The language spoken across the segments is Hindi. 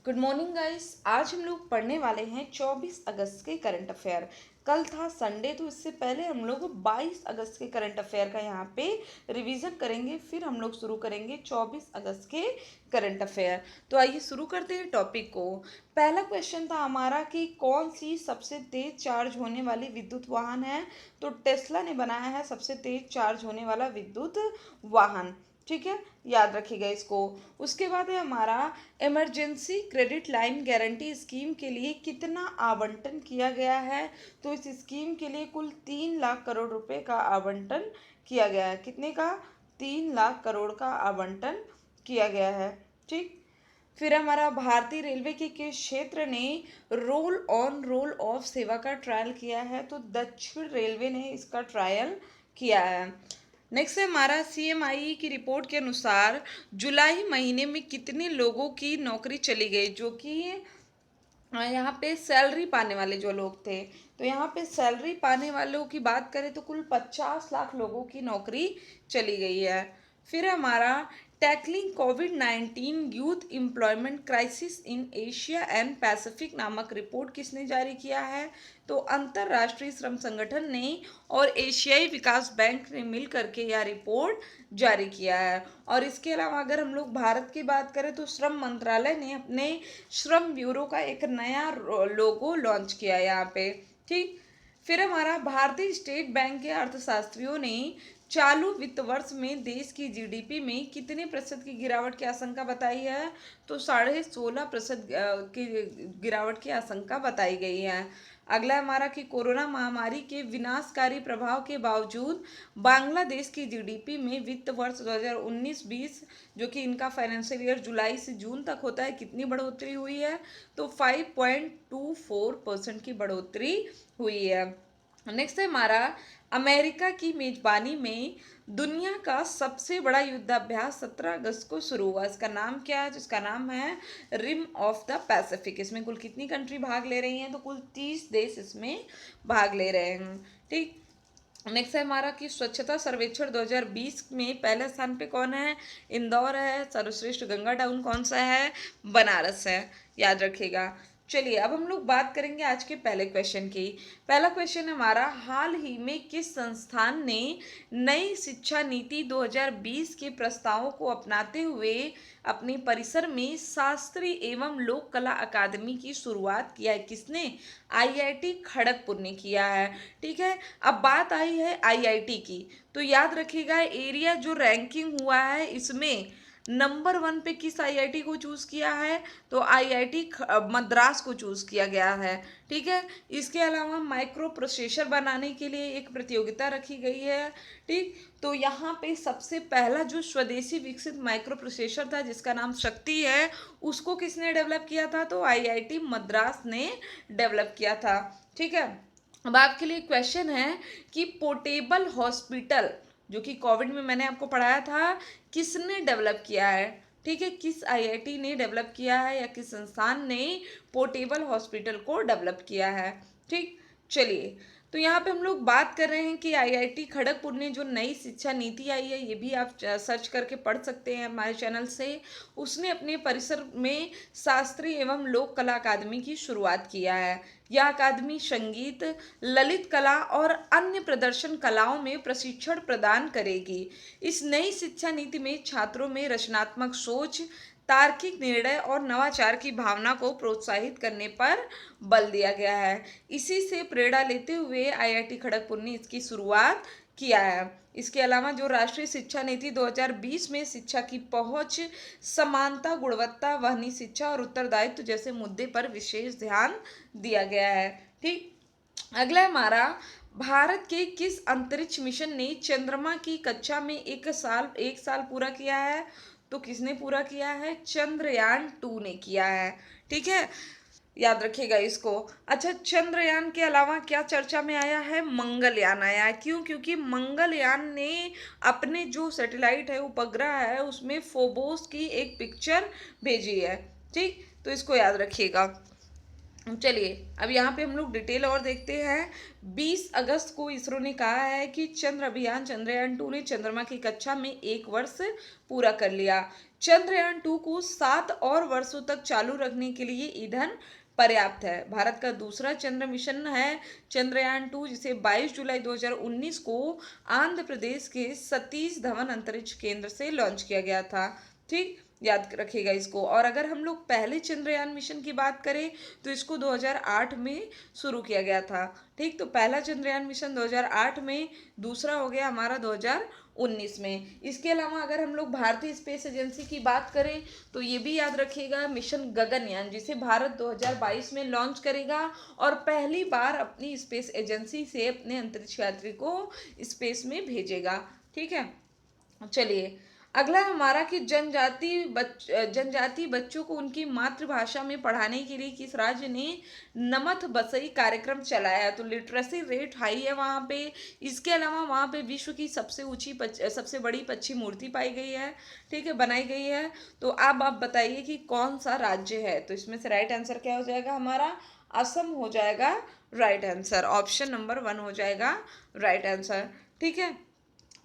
Good morning guys. आज हम लोग पढ़ने वाले हैं 24 अगस्त के करंट अफेयर। कल था संडे, तो इससे पहले हम लोग 22 अगस्त के करंट अफेयर का यहाँ पे रिवीजन करेंगे। फिर हम लोग शुरू करेंगे 24 अगस्त के करंट अफेयर। तो आइए शुरू करते हैं टॉपिक को। पहला क्वेश्चन था हमारा कि कौन सी सबसे तेज चार्ज होने वाली विद्युत वाहन है। तो टेस्ला ने बनाया है सबसे तेज चार्ज होने वाला विद्युत वाहन। ठीक है, याद रखिएगा इसको। उसके बाद है हमारा emergency credit line guarantee scheme के लिए कितना आवंटन किया गया है। तो इस स्कीम के लिए कुल 3 लाख करोड़ रुपए का आवंटन किया गया है। कितने का? 3 लाख करोड़ का आवंटन किया गया है। ठीक। फिर हमारा भारतीय रेलवे के किस क्षेत्र ने रोल ऑन रोल ऑफ सेवा का ट्रायल किया है। तो दक्षिण रेलवे ने इसका ट्रायल किया है। नेक्स्ट है हमारा सीएमआई की रिपोर्ट के अनुसार जुलाई महीने में कितने लोगों की नौकरी चली गई, जो कि यहाँ पे सैलरी पाने वाले जो लोग थे। तो यहाँ पे सैलरी पाने वालों की बात करें तो कुल 50 लाख लोगों की नौकरी चली गई है। फिर हमारा tackling covid youth employment crisis in Asia and Pacific नामक रिपोर्ट किसने जारी किया है। तो अंतर्राष्ट्रीय श्रम संगठन ने और एशियाई विकास बैंक ने मिल करके यह रिपोर्ट जारी किया है। और इसके अलावा अगर हम लोग भारत की बात करें तो श्रम मंत्रालय ने अपने श्रम ब्यूरो का एक नया लोगो लॉन्च किया यहाँ पे। ठीक। फिर हमारा भारतीय स्टेट बैंक के अर्थशास्त्रियों ने चालू वित्त वर्ष में देश की जीडीपी में कितने प्रतिशत की गिरावट की आशंका बताई है। तो 16.5% की गिरावट की आशंका बताई गई है। अगला हमारा कि कोरोना महामारी के विनाशकारी प्रभाव के बावजूद बांग्लादेश की जीडीपी में वित्त वर्ष 2019-20 जो कि इनका फाइनेंशियल ईयर जुलाई से जून तक होता है, कितनी बढ़ोतरी हुई है। तो 5.24% की बढ़ोतरी हुई है। नेक्स्ट है हमारा अमेरिका की मेजबानी में दुनिया का सबसे बड़ा युद्धाभ्यास 17 अगस्त को शुरू हुआ। इसका नाम क्या है? जिसका नाम है रिम ऑफ द पैसिफिक। इसमें कुल कितनी कंट्री भाग ले रही हैं? तो कुल 30 देश इसमें भाग ले रहे हैं। ठीक। नेक्स्ट है हमारा कि स्वच्छता सर्वेक्षण 2020 में पहले स्थान पे कौन है? इंदौर है। सर्वश्रेष्ठ गंगा टाउन कौन सा है? बनारस है। याद रखिएगा। चलिए अब हम लोग बात करेंगे आज के पहले क्वेश्चन की। पहला क्वेश्चन हमारा, हाल ही में किस संस्थान ने नई शिक्षा नीति 2020 के प्रस्तावों को अपनाते हुए अपने परिसर में शास्त्रीय एवं लोक कला अकादमी की शुरुआत किया है? किसने? आईआईटी खड़गपुर ने किया है। ठीक है। अब बात आई है आईआईटी की, तो याद रखिएगा एरिया जो रैंकिंग हुआ है इसमें नंबर 1 पे किस आईआईटी को चूज किया है। तो आईआईटी मद्रास को चूज किया गया है। ठीक है। इसके अलावा माइक्रो प्रोसेसर बनाने के लिए एक प्रतियोगिता रखी गई है। ठीक। तो यहाँ पे सबसे पहला जो स्वदेशी विकसित माइक्रो प्रोसेसर था जिसका नाम शक्ति है, उसको किसने डेवलप किया था? तो आईआईटी मद्रास ने डेवलप किया था। ठीक है। अब आपके लिए क्वेश्चन है कि पोर्टेबल हॉस्पिटल जो कि कोविड में मैंने आपको पढ़ाया था, किसने डेवलप किया है? ठीक है, किस आईआईटी ने डेवलप किया है या किस संस्थान ने पोर्टेबल हॉस्पिटल को डेवलप किया है? ठीक। चलिए, तो यहाँ पे हम लोग बात कर रहे हैं कि आईआईटी खड़गपुर ने जो नई शिक्षा नीति आई है, ये भी आप सर्च करके पढ़ सकते हैं हमारे चैनल से। उसने अपने परिसर में शास्त्रीय एवं लोक कला अकादमी की शुरुआत किया है। यह अकादमी संगीत, ललित कला और अन्य प्रदर्शन कलाओं में प्रशिक्षण प्रदान करेगी। इस नई शिक्षा नीति में छात्रों में रचनात्मक सोच, तार्किक निर्णय और नवाचार की भावना को प्रोत्साहित करने पर बल दिया गया है। इसी से प्रेरणा लेते हुए आईआईटी खड़गपुर ने इसकी शुरुआत किया है। इसके अलावा जो राष्ट्रीय शिक्षा नीति 2020 में शिक्षा की पहुंच, समानता, गुणवत्ता, वहनी शिक्षा और उत्तरदायित्व जैसे मुद्दे पर विशेष ध्यान दिया गया है। ठीक। अगला हमारा, भारत के किस अंतरिक्ष मिशन ने चंद्रमा की कक्षा में एक साल पूरा किया है? तो किसने पूरा किया है? चंद्रयान 2 ने किया है। ठीक है, याद रखिएगा इसको। अच्छा, चंद्रयान के अलावा क्या चर्चा में आया है? मंगलयान आया है। क्यों? क्योंकि मंगलयान ने अपने जो सैटेलाइट है, उपग्रह है, उसमें फोबोस की एक पिक्चर भेजी है। ठीक, तो इसको याद रखिएगा। चलिए अब यहाँ पे हम लोग डिटेल और देखते हैं। 20 अगस्त को इसरो ने कहा है कि चंद्र अभियान चंद्रयान 2 ने चंद्रमा की कक्षा में 1 वर्ष पूरा कर लिया। चंद्रयान 2 को 7 और वर्षों तक चालू रखने के लिए ईंधन पर्याप्त है। भारत का दूसरा चंद्र मिशन है चंद्रयान 2, जिसे 22 जुलाई 2019 को आंध्र प्रदेश के सतीश धवन अंतरिक्ष केंद्र से लॉन्च किया गया था। ठीक, याद रखिएगा इसको। और अगर हम लोग पहले चंद्रयान मिशन की बात करें तो इसको 2008 में शुरू किया गया था। ठीक, तो पहला चंद्रयान मिशन 2008 में, दूसरा हो गया हमारा 2019 में। इसके अलावा अगर हम लोग भारतीय स्पेस एजेंसी की बात करें तो ये भी याद रखिएगा, मिशन गगनयान, जिसे भारत 2022 में लॉन्च करेगा और पहली बार अपनी स्पेस एजेंसी से अपने अंतरिक्ष यात्री को स्पेस में भेजेगा। ठीक है, चलिए अगला हमारा कि जनजाति बच्चों को उनकी मातृभाषा में पढ़ाने के लिए किस राज्य ने नमथ बसई कार्यक्रम चलाया है। तो लिटरेसी रेट हाई है वहाँ पे। इसके अलावा वहाँ पे विश्व की सबसे बड़ी पक्षी मूर्ति पाई गई है। ठीक है, बनाई गई है। तो अब आप बताइए कि कौन सा राज्य है। तो इसमें से राइट आंसर क्या हो जाएगा हमारा, असम हो जाएगा राइट आंसर। ऑप्शन नंबर 1 हो जाएगा राइट आंसर। ठीक है,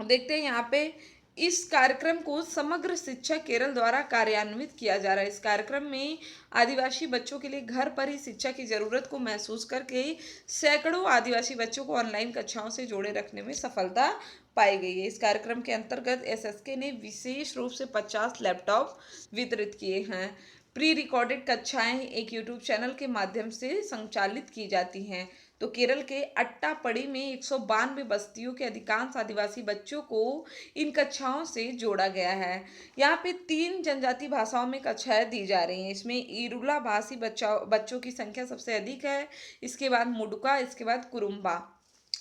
देखते हैं यहाँ पे, इस कार्यक्रम को समग्र शिक्षा केरल द्वारा कार्यान्वित किया जा रहा है। इस कार्यक्रम में आदिवासी बच्चों के लिए घर पर ही शिक्षा की जरूरत को महसूस करके सैकड़ों आदिवासी बच्चों को ऑनलाइन कक्षाओं से जोड़े रखने में सफलता पाई गई है। इस कार्यक्रम के अंतर्गत एसएसके ने विशेष रूप से 50 लैपटॉप वितरित किए हैं। प्री रिकॉर्डेड कक्षाएं एक यूट्यूब चैनल के माध्यम से संचालित की जाती हैं। तो केरल के अट्टापड़ी में 192 बस्तियों के अधिकांश आदिवासी बच्चों को इन कक्षाओं से जोड़ा गया है। यहाँ पे 3 जनजाति भाषाओं में कक्षाएं दी जा रही हैं। इसमें इरुला भाषी बच्चों की संख्या सबसे अधिक है। इसके बाद मुडुका, इसके बाद कुरुम्बा।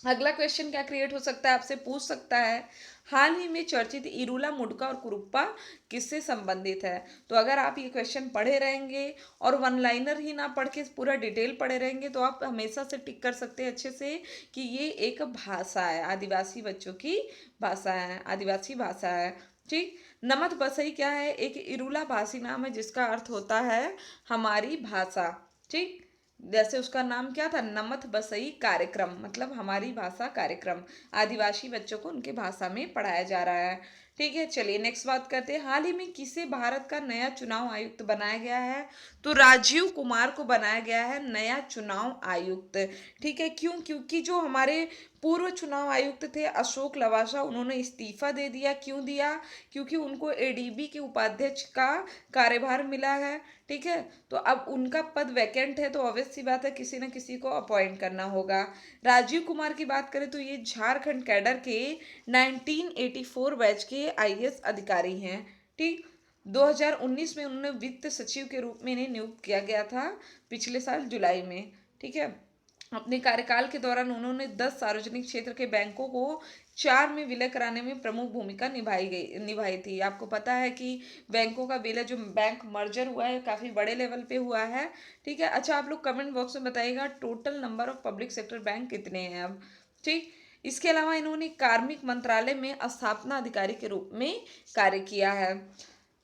अगला क्वेश्चन क्या क्रिएट हो सकता है, आपसे पूछ सकता है, हाल ही में चर्चित इरुला, मुडका और कुरुप्पा किससे संबंधित है। तो अगर आप ये क्वेश्चन पढ़े रहेंगे और वन लाइनर ही ना पढ़ के पूरा डिटेल पढ़े रहेंगे तो आप हमेशा से टिक कर सकते हैं अच्छे से कि ये एक भाषा है, आदिवासी बच्चों की भाषा है, आदिवासी भाषा है। ठीक, नमत बसई क्या है, एक इरुला भाषी नाम है जिसका अर्थ होता है हमारी भाषा। ठीक, जैसे उसका नाम क्या था, नमथ बसई कार्यक्रम, मतलब हमारी भाषा कार्यक्रम। आदिवासी बच्चों को उनके भाषा में पढ़ाया जा रहा है। ठीक है, चलिए नेक्स्ट बात करते हैं, हाल ही में किसे भारत का नया चुनाव आयुक्त बनाया गया है। तो राजीव कुमार को बनाया गया है नया चुनाव आयुक्त। ठीक है, क्यों, क्योंकि जो हमारे पूर्व चुनाव आयुक्त थे अशोक लवासा, उन्होंने इस्तीफा दे दिया। क्यों दिया, क्योंकि उनको एडीबी के उपाध्यक्ष का कार्यभार मिला है। ठीक है, तो अब उनका पद वैकेंट है, तो ऑब्वियस सी बात है किसी न किसी को अपॉइंट करना होगा। राजीव कुमार की बात करें तो ये झारखंड कैडर के 1984 बैच के आईएएस अधिकारी हैं। ठीक, 2019 में उन्होंने वित्त सचिव के रूप में इन्हें नियुक्त किया गया था, पिछले साल जुलाई में। ठीक है, अपने कार्यकाल के दौरान उन्होंने 10 सार्वजनिक क्षेत्र के बैंकों को 4 में विलय कराने में प्रमुख भूमिका निभाई थी। आपको पता है कि बैंकों का विलय, जो बैंक मर्जर हुआ है, काफ़ी बड़े लेवल पे हुआ है। ठीक है, अच्छा आप लोग कमेंट बॉक्स में बताइएगा total number of public sector bank कितने हैं अब। ठीक, इसके अलावा इन्होंने कार्मिक मंत्रालय में स्थापना अधिकारी के रूप में कार्य किया है।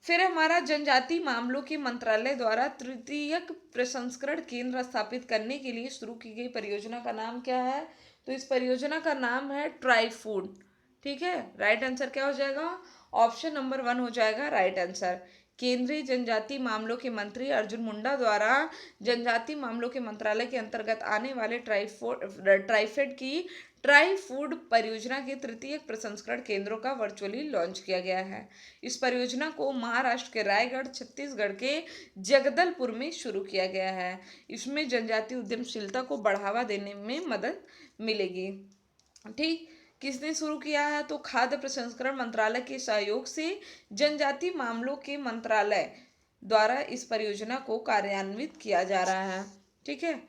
फिर हमारा जनजाति मामलों के मंत्रालय द्वारा तृतीयक प्रसंस्करण केंद्र स्थापित करने के लिए शुरू की गई परियोजना का नाम क्या है। तो इस परियोजना का नाम है ट्राई फूड। ठीक है, राइट आंसर क्या हो जाएगा, ऑप्शन नंबर 1 हो जाएगा राइट आंसर। केंद्रीय जनजाति मामलों के मंत्री अर्जुन मुंडा द्वारा जनजाति मामलों के मंत्रालय के अंतर्गत आने वाले ट्राइफेड की ट्राई फूड परियोजना के तृतीय प्रसंस्करण केंद्रों का वर्चुअली लॉन्च किया गया है। इस परियोजना को महाराष्ट्र के रायगढ़, छत्तीसगढ़ के जगदलपुर में शुरू किया गया है। इसमें जनजातीय उद्यमशीलता को बढ़ावा देने में मदद मिलेगी। ठीक, किसने शुरू किया है, तो खाद्य प्रसंस्करण मंत्रालय के सहयोग से जनजाति मामलों के मंत्रालय द्वारा इस परियोजना को कार्यान्वित किया जा रहा है। ठीक है,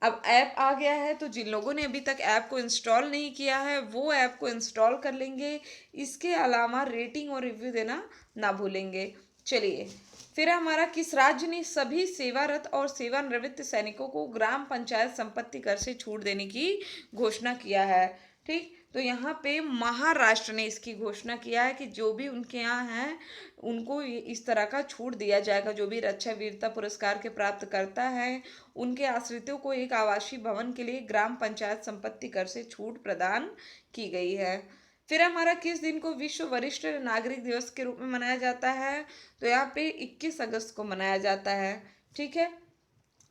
अब ऐप आ गया है, तो जिन लोगों ने अभी तक ऐप को इंस्टॉल नहीं किया है वो ऐप को इंस्टॉल कर लेंगे। इसके अलावा रेटिंग और रिव्यू देना ना भूलेंगे। चलिए, फिर हमारा किस राज्य ने सभी सेवारत और सेवानिवृत्त सैनिकों को ग्राम पंचायत संपत्ति कर से छूट देने की घोषणा किया है। ठीक, तो यहाँ पे महाराष्ट्र ने इसकी घोषणा किया है कि जो भी उनके यहाँ हैं उनको इस तरह का छूट दिया जाएगा। जो भी रक्षा वीरता पुरस्कार के प्राप्त करता है उनके आश्रितों को एक आवासीय भवन के लिए ग्राम पंचायत संपत्ति कर से छूट प्रदान की गई है। फिर हमारा किस दिन को विश्व वरिष्ठ नागरिक दिवस के रूप में मनाया जाता है, तो यहाँ पे 21 अगस्त को मनाया जाता है। ठीक है,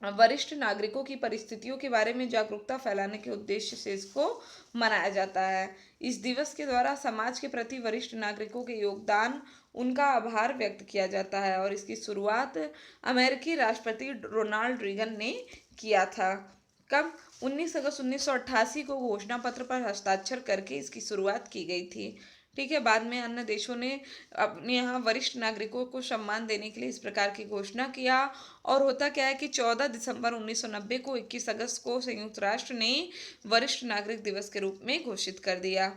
वरिष्ठ नागरिकों की परिस्थितियों के बारे में जागरूकता फैलाने के उद्देश्य से इसको मनाया जाता है। इस दिवस के द्वारा समाज के प्रति वरिष्ठ नागरिकों के योगदान, उनका आभार व्यक्त किया जाता है और इसकी शुरुआत अमेरिकी राष्ट्रपति रोनाल्ड रीगन ने किया था। कब? 19 अगस्त 1988 को घोषणा पत्र पर हस्ताक्षर करके इसकी शुरुआत की गई थी। ठीक है, बाद में अन्य देशों ने अपने यहाँ वरिष्ठ नागरिकों को सम्मान देने के लिए इस प्रकार की घोषणा किया। और होता क्या है कि 14 दिसंबर 1990 को 21 अगस्त को संयुक्त राष्ट्र ने वरिष्ठ नागरिक दिवस के रूप में घोषित कर दिया।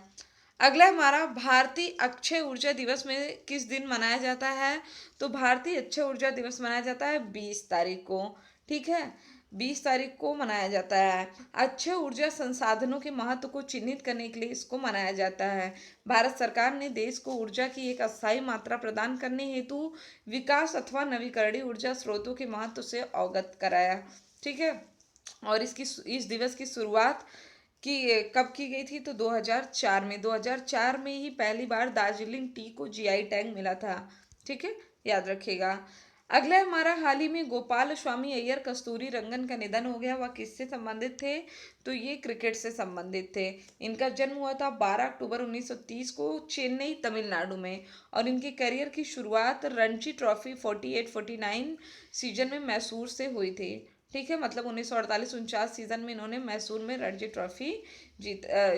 अगला हमारा भारतीय अक्षय ऊर्जा दिवस में किस दिन मनाया जाता है, तो भारतीय अक्षय ऊर्जा दिवस मनाया जाता है 20 तारीख को। ठीक है, 20 तारीख को मनाया जाता है। अक्षय ऊर्जा संसाधनों के महत्व को चिन्हित करने के लिए इसको मनाया जाता है। भारत सरकार ने देश को ऊर्जा की एक अस्थायी मात्रा प्रदान करने हेतु विकास अथवा नवीकरणीय ऊर्जा स्रोतों के महत्व से अवगत कराया। ठीक है, और इस दिवस की शुरुआत कि कब की गई थी, तो 2004 में। 2004 में ही पहली बार दार्जिलिंग टी को जीआई टैग मिला था। ठीक है, याद रखिएगा। अगला हमारा, हाल ही में गोपाल स्वामी अय्यर कस्तूरी रंगन का निधन हो गया। वह किससे संबंधित थे, तो ये क्रिकेट से संबंधित थे। इनका जन्म हुआ था 12 अक्टूबर 1930 को चेन्नई तमिलनाडु में, और इनके करियर की शुरुआत रणजी ट्रॉफी 48-49 सीजन में मैसूर से हुई थी। ठीक है, मतलब 1948-49 सीजन में इन्होंने मैसूर में रणजी ट्रॉफी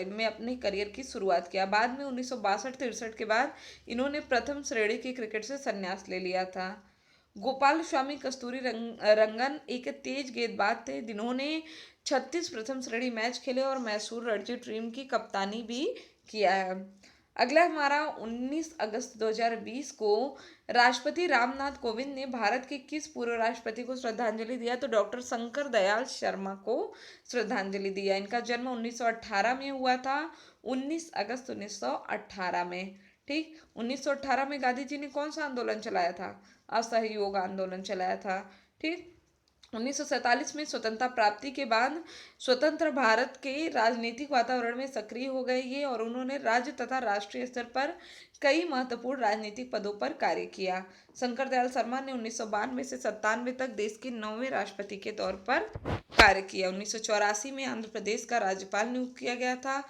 में अपने करियर की शुरुआत किया। बाद में 1962-63 के बाद इन्होंने प्रथम श्रेणी की क्रिकेट से संन्यास ले लिया था। गोपाल स्वामी कस्तूरी रंगन एक तेज गेंदबाज थे जिन्होंने 36 प्रथम श्रेणी मैच खेले और मैसूर रणजी टीम की कप्तानी भी किया है। अगला हमारा, 19 अगस्त 2020 को राष्ट्रपति रामनाथ कोविंद ने भारत के किस पूर्व राष्ट्रपति को श्रद्धांजलि दिया, तो डॉक्टर शंकर दयाल शर्मा को श्रद्धांजलि दिया। इनका जन्म 1918 में हुआ था, 19 अगस्त 1918 में। ठीक, 1918 में गांधी जी ने कौन सा आंदोलन चलाया था, असहयोग आंदोलन चलाया था। ठीक, 1947 में स्वतंत्रता प्राप्ति के बाद स्वतंत्र भारत के राजनीतिक वातावरण में सक्रिय हो गए ये, और उन्होंने राज्य तथा राष्ट्रीय स्तर पर कई महत्वपूर्ण राजनीतिक पदों पर कार्य किया। शंकर दयाल शर्मा ने 1992 से 97 तक देश के 9वें राष्ट्रपति के तौर पर कार्य किया। 1984 में आंध्र प्रदेश का राज्यपाल नियुक्त किया गया था।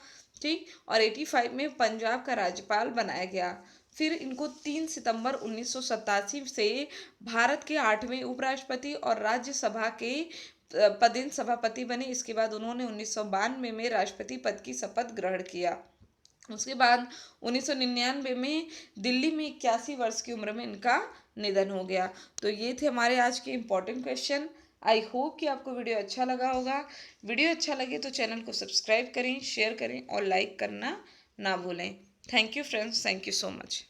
ठीक, और 85 में पंजाब का राज्यपाल बनाया गया। फिर इनको 3 सितंबर 1987 से भारत के 8वें उपराष्ट्रपति और राज्यसभा के पदेन सभापति बने। इसके बाद उन्होंने 1992 में राष्ट्रपति पद की शपथ ग्रहण किया। उसके बाद 1999 में दिल्ली में 81 वर्ष की उम्र में इनका निधन हो गया। तो ये थे हमारे आज के इम्पोर्टेंट क्वेश्चन। आई होप कि आपको वीडियो अच्छा लगा होगा। वीडियो अच्छा लगे तो चैनल को सब्सक्राइब करें, शेयर करें और लाइक करना ना भूलें। Thank you friends, thank you so much.